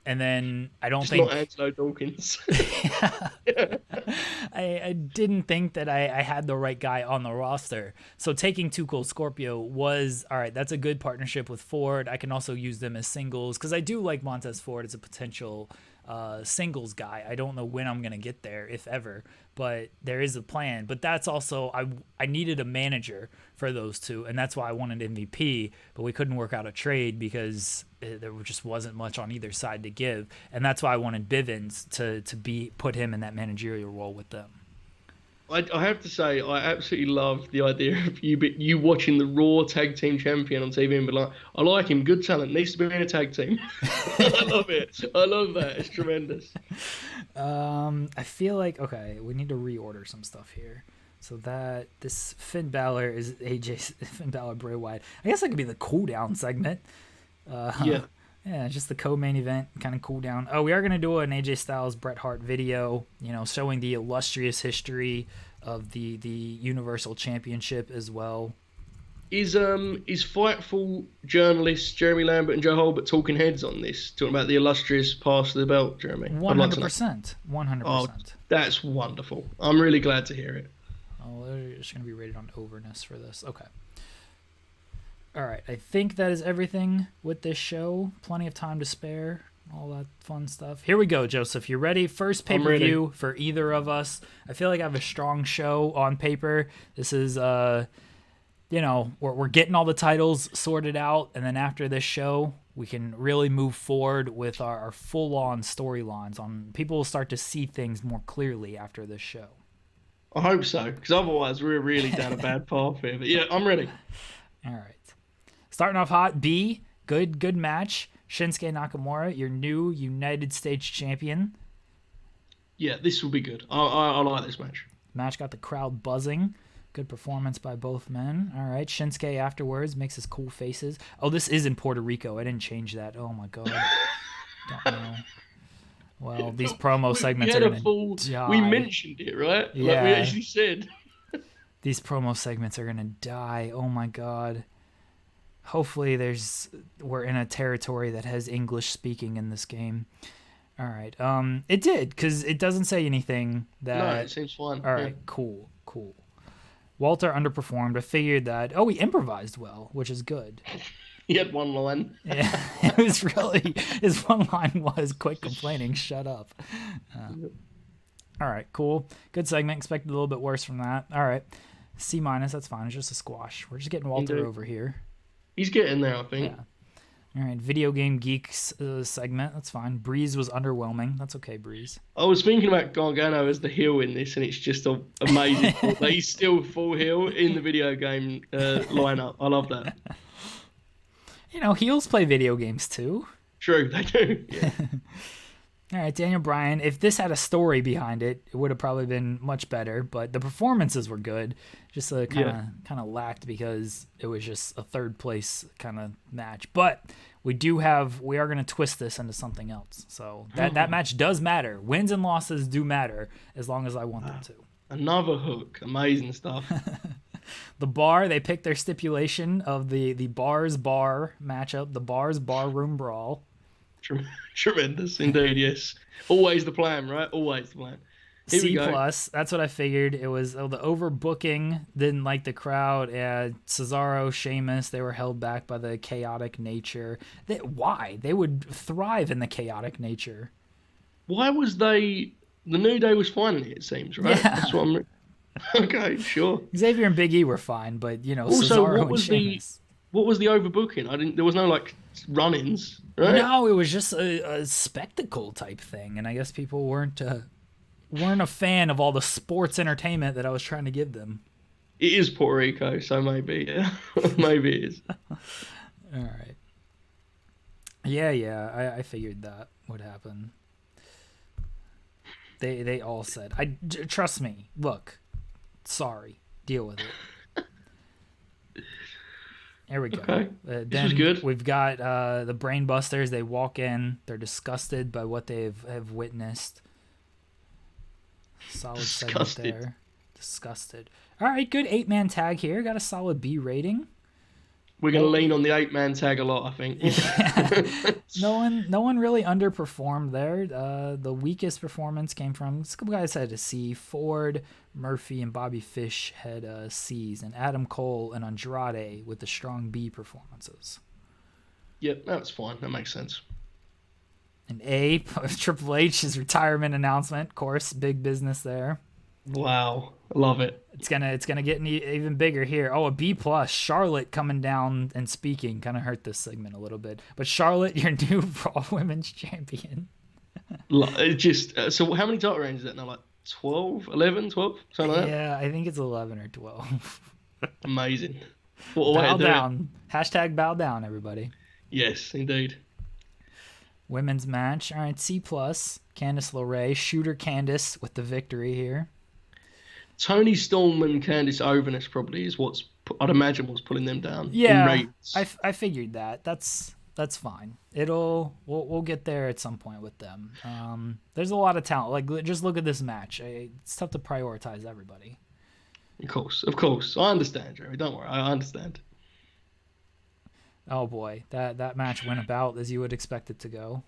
And then I don't think not Angelo Dawkins. I didn't think that I had the right guy on the roster. So taking Two Cold Scorpio was all right. That's a good partnership with Ford. I can also use them as singles because I do like Montez Ford as a potential singles guy. I don't know when I'm gonna get there, if ever, but there is a plan. But that's also I needed a manager for those two, and that's why I wanted MVP. But we couldn't work out a trade because there just wasn't much on either side to give, and that's why I wanted Bivens to put him in that managerial role with them. I have to say, I absolutely love the idea of you watching the Raw Tag Team Champion on TV and be like, I like him, good talent, needs to be in a tag team. I love it. I love that. It's tremendous. I feel like, okay, we need to reorder some stuff here. So that this Finn Balor is Finn Balor Bray Wyatt. I guess that could be the cool down segment. Yeah, just the co-main event, kind of cool down. Oh, we are going to do an AJ Styles Bret Hart video, showing the illustrious history of the Universal Championship as well. Is Fightful journalists Jeremy Lambert and Joe Hulbert talking heads on this, talking about the illustrious past of the belt, Jeremy? 100%. 100%. Oh, that's wonderful. I'm really glad to hear it. Oh, they're just going to be rated on overness for this. Okay. All right, I think that is everything with this show. Plenty of time to spare, all that fun stuff. Here we go, Joseph. You ready? First pay-per-view for either of us. I feel like I have a strong show on paper. This is, we're getting all the titles sorted out, and then after this show, we can really move forward with our full-on storylines. People will start to see things more clearly after this show. I hope so, because otherwise we're really down a bad path here. But yeah, I'm ready. All right. Starting off hot, B, good match. Shinsuke Nakamura, your new United States champion. Yeah, this will be good. I like this match. Match got the crowd buzzing. Good performance by both men. All right, Shinsuke afterwards makes his cool faces. Oh, this is in Puerto Rico. I didn't change that. Oh, my God. Don't know. Well, these promo segments are going to die. We mentioned it, right? Yeah. Like we actually said. These promo segments are going to die. Oh, my God. Hopefully we're in a territory that has English speaking in this game. All right. It did, because it doesn't say anything that... No, it seems fun. All right, cool. Walter underperformed. I figured that... Oh, he improvised well, which is good. He had one line. Yeah, it was really... His one line was, quit complaining, shut up. All right, cool. Good segment. Expected a little bit worse from that. All right. C minus. That's fine. It's just a squash. We're just getting Walter Indeed. over here. He's getting there, I think. Yeah. All right, video game geeks segment. That's fine. Breeze was underwhelming. That's okay, Breeze. I was thinking about Gargano as the heel in this, and it's just amazing. That he's still full heel in the video game lineup. I love that. You know, heels play video games too. True, they do. Yeah. All right, Daniel Bryan. If this had a story behind it, it would have probably been much better. But the performances were good. Just kind of lacked because it was just a third place kind of match. But we are going to twist this into something else. So that match does matter. Wins and losses do matter as long as I want them to. Another hook, amazing stuff. The bar, they picked their stipulation of the Bars Bar matchup, the Bars Bar Room Brawl. Tremendous, indeed, yes. Always the plan, right? Always the plan. Here C plus, that's what I figured. It was the overbooking, didn't like the crowd. Cesaro, Sheamus, they were held back by the chaotic nature. Why? They would thrive in the chaotic nature. Why was the New Day was fine in it seems, right? Yeah. That's what I'm... Okay, sure. Xavier and Big E were fine, but, you know, also, Cesaro and Sheamus. What was the overbooking? There was no, like, run-ins, right? No, it was just a spectacle type thing, and I guess people weren't a fan of all the sports entertainment that I was trying to give them. It is Puerto Rico, so maybe, yeah. Maybe it is. All right. Yeah, I figured that would happen. They all said, trust me, look, sorry, deal with it. There we go. Okay. This was good. We've got the Brainbusters. They walk in. They're disgusted by what they have witnessed. Solid segment there. Disgusted. All right, good 8-man tag here. Got a solid B rating. We're going to lean on the 8-man tag a lot, I think. No one really underperformed there. The weakest performance came from a couple guys had a C. Ford, Murphy, and Bobby Fish had C's, and Adam Cole and Andrade with the strong B performances. Yep, that's fine. That makes sense. And A, Triple H's retirement announcement. Of course, big business there. Wow, I love it. It's gonna get even bigger here. Oh, a B plus. Charlotte coming down and speaking kind of hurt this segment a little bit. But Charlotte, your new Raw Women's Champion. It just so how many title reigns is that now? Like 12, 11, 12, something like that. Yeah, I think it's 11 or 12. Amazing. What a way Bow to do down. Hashtag bow down, everybody. Yes, indeed. Women's match. All right, C plus. Candice LeRae, Shooter Candice with the victory here. Tony Storm and Candice Owens probably is I'd imagine what's pulling them down. Yeah, I figured that. That's fine. We'll get there at some point with them. There's a lot of talent. Like, just look at this match. It's tough to prioritize everybody. Of course. I understand, Jeremy. Don't worry. I understand. Oh boy, that match went about as you would expect it to go.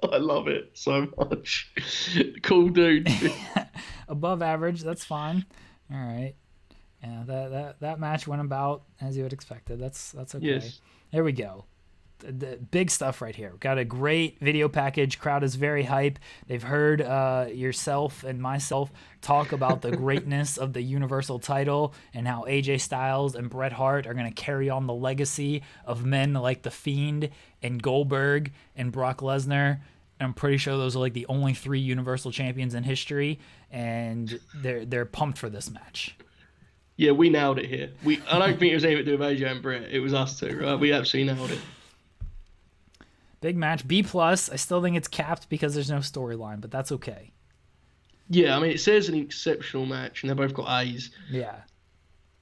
I love it so much. Cool dude. Above average, that's fine. All right. Yeah, that match went about as you would expect it. That's okay. Yes. There we go. The big stuff right here. We've got a great video package. Crowd is very hype. They've heard yourself and myself talk about the greatness of the Universal title and how AJ Styles and Bret Hart are going to carry on the legacy of men like The Fiend and Goldberg and Brock Lesnar. I'm pretty sure those are like the only 3 Universal champions in history, and they're pumped for this match. Yeah, we nailed it here. I don't think it was anything to do with AJ and Bret. It was us two, right? We absolutely nailed it. Big match. B plus. I still think it's capped because there's no storyline, but that's okay. Yeah, I mean, it says an exceptional match, and they both got A's. Yeah.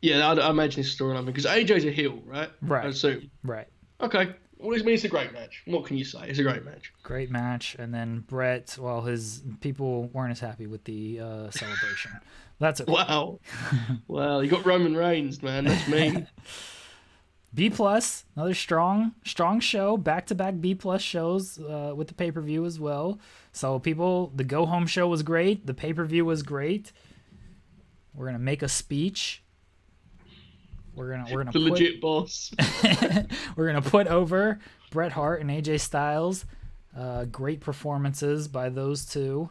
Yeah, I imagine it's a storyline because AJ's a heel, right? Right. I assume. Right. Okay. Well, this means it's a great match. What can you say? It's a great match. Great match. And then Bret, well, his people weren't as happy with the celebration. That's okay. Wow. Well, you got Roman Reigns, man. That's me. B plus, another strong show, back-to-back B plus shows with the pay-per-view as well. So the go home show was great, the pay-per-view was great. We're gonna make a speech. We're gonna the legit boss. We're gonna put over Bret Hart and AJ Styles. Great performances by those two.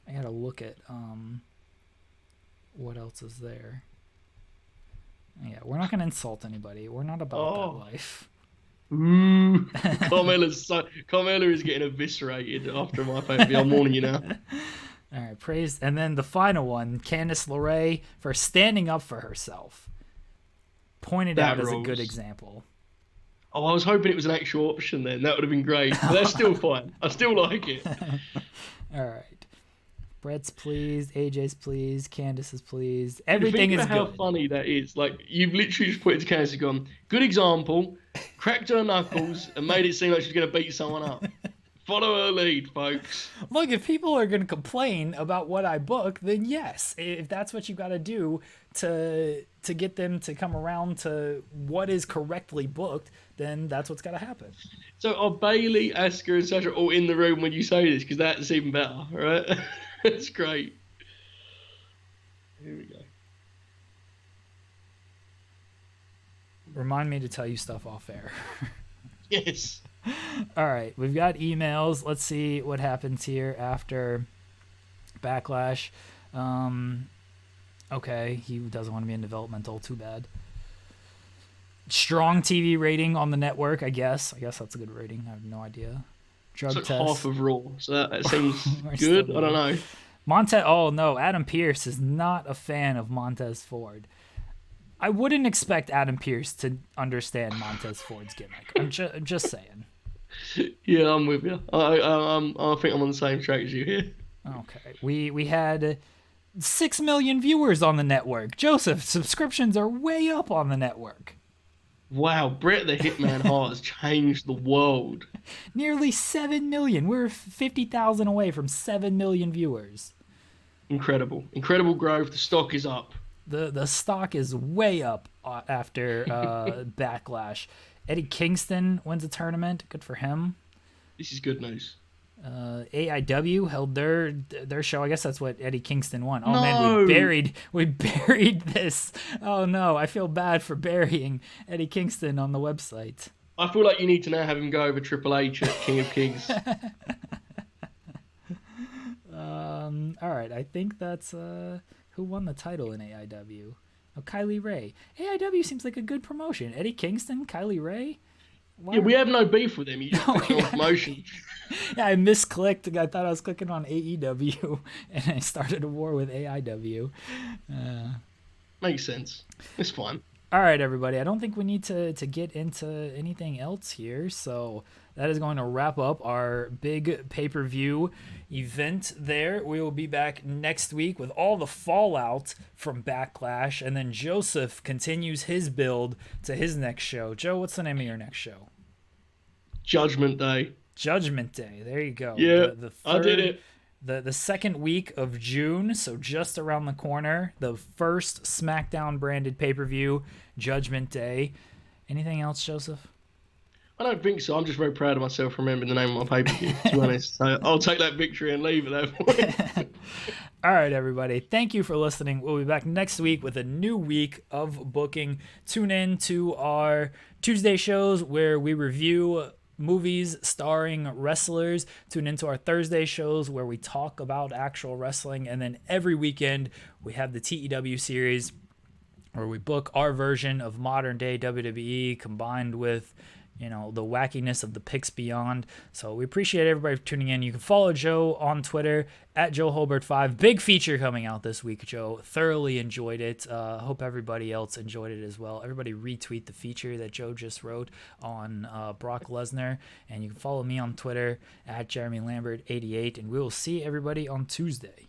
I gotta look at What else is there? Yeah, we're not going to insult anybody. We're not about that life. Ooh. Carmella is getting eviscerated after my pay-per-view. I'm warning you now. All right, praise. And then the final one, Candice LeRae, for standing up for herself. Pointed out as a good example. Oh, I was hoping it was an actual option then. That would have been great. But that's still fine. I still like it. All right. Brett's pleased, AJ's pleased, Candice's pleased. Everything is good. How funny that is. Like, you've literally just put it to Candice and gone, good example, cracked her knuckles and made it seem like she's going to beat someone up. Follow her lead, folks. Look, if people are going to complain about what I book, then yes. If that's what you got to do to get them to come around to what is correctly booked, then that's what's got to happen. So are Bayley, Asuka, and Sasha all in the room when you say this? Because that's even better, right? That's great. Here we go. Remind me to tell you stuff off air. Yes. All right, we've got emails. Let's see what happens here after Backlash. Okay, he doesn't want to be in developmental. Too bad. Strong TV rating on the network, I guess. I guess that's a good rating. I have no idea. Drug it's test. Like half of Raw, so that seems good. I don't know. Oh no, Adam Pearce is not a fan of Montez Ford. I wouldn't expect Adam Pearce to understand Montez Ford's gimmick. I'm just saying. Yeah, I'm with you. I think I'm on the same track as you here. Okay, we had 6 million viewers on the network. Joseph, subscriptions are way up on the network. Wow, Bret the Hitman Hart has changed the world. Nearly 7 million. We're 50,000 away from 7 million viewers. Incredible growth. The stock is up. The stock is way up after Backlash. Eddie Kingston wins a tournament. Good for him. This is good news. AIW held their show. I guess that's what Eddie Kingston won. Oh no. Man, we buried this. Oh no, I feel bad for burying Eddie Kingston on the website. I feel like you need to now have him go over Triple H at King of Kings. All right, I think that's who won the title in AIW. Oh, Kylie Ray. AIW seems like a good promotion. Eddie Kingston, Kylie Ray. Wow. Yeah, we have no beef with him. You just click on promotion. Yeah, I misclicked. I thought I was clicking on AEW, and I started a war with AIW. Makes sense. It's fine. All right, everybody. I don't think we need to get into anything else here, so that is going to wrap up our big pay-per-view event there. We will be back next week with all the fallout from Backlash, and then Joseph continues his build to his next show. Joe, what's the name of your next show? Judgment Day. Judgment Day. There you go. Yeah, I did it. The second week of June, so just around the corner, the first SmackDown branded pay-per-view, Judgment Day. Anything else, Joseph? I don't think so. I'm just very proud of myself for remembering the name of my pay-per-view, to be honest. So I'll take that victory and leave at that point. All right, everybody. Thank you for listening. We'll be back next week with a new week of booking. Tune in to our Tuesday shows where we review movies starring wrestlers. Tune into our Thursday shows where we talk about actual wrestling. And then every weekend we have the TEW series where we book our version of modern day WWE combined with, you know, the wackiness of the picks beyond. So we appreciate everybody for tuning in. You can follow Joe on Twitter at Joe Hulbert5. Big feature coming out this week, Joe. Thoroughly enjoyed it. Hope everybody else enjoyed it as well. Everybody retweet the feature that Joe just wrote on Brock Lesnar. And you can follow me on Twitter at Jeremy Lambert 88. And we will see everybody on Tuesday.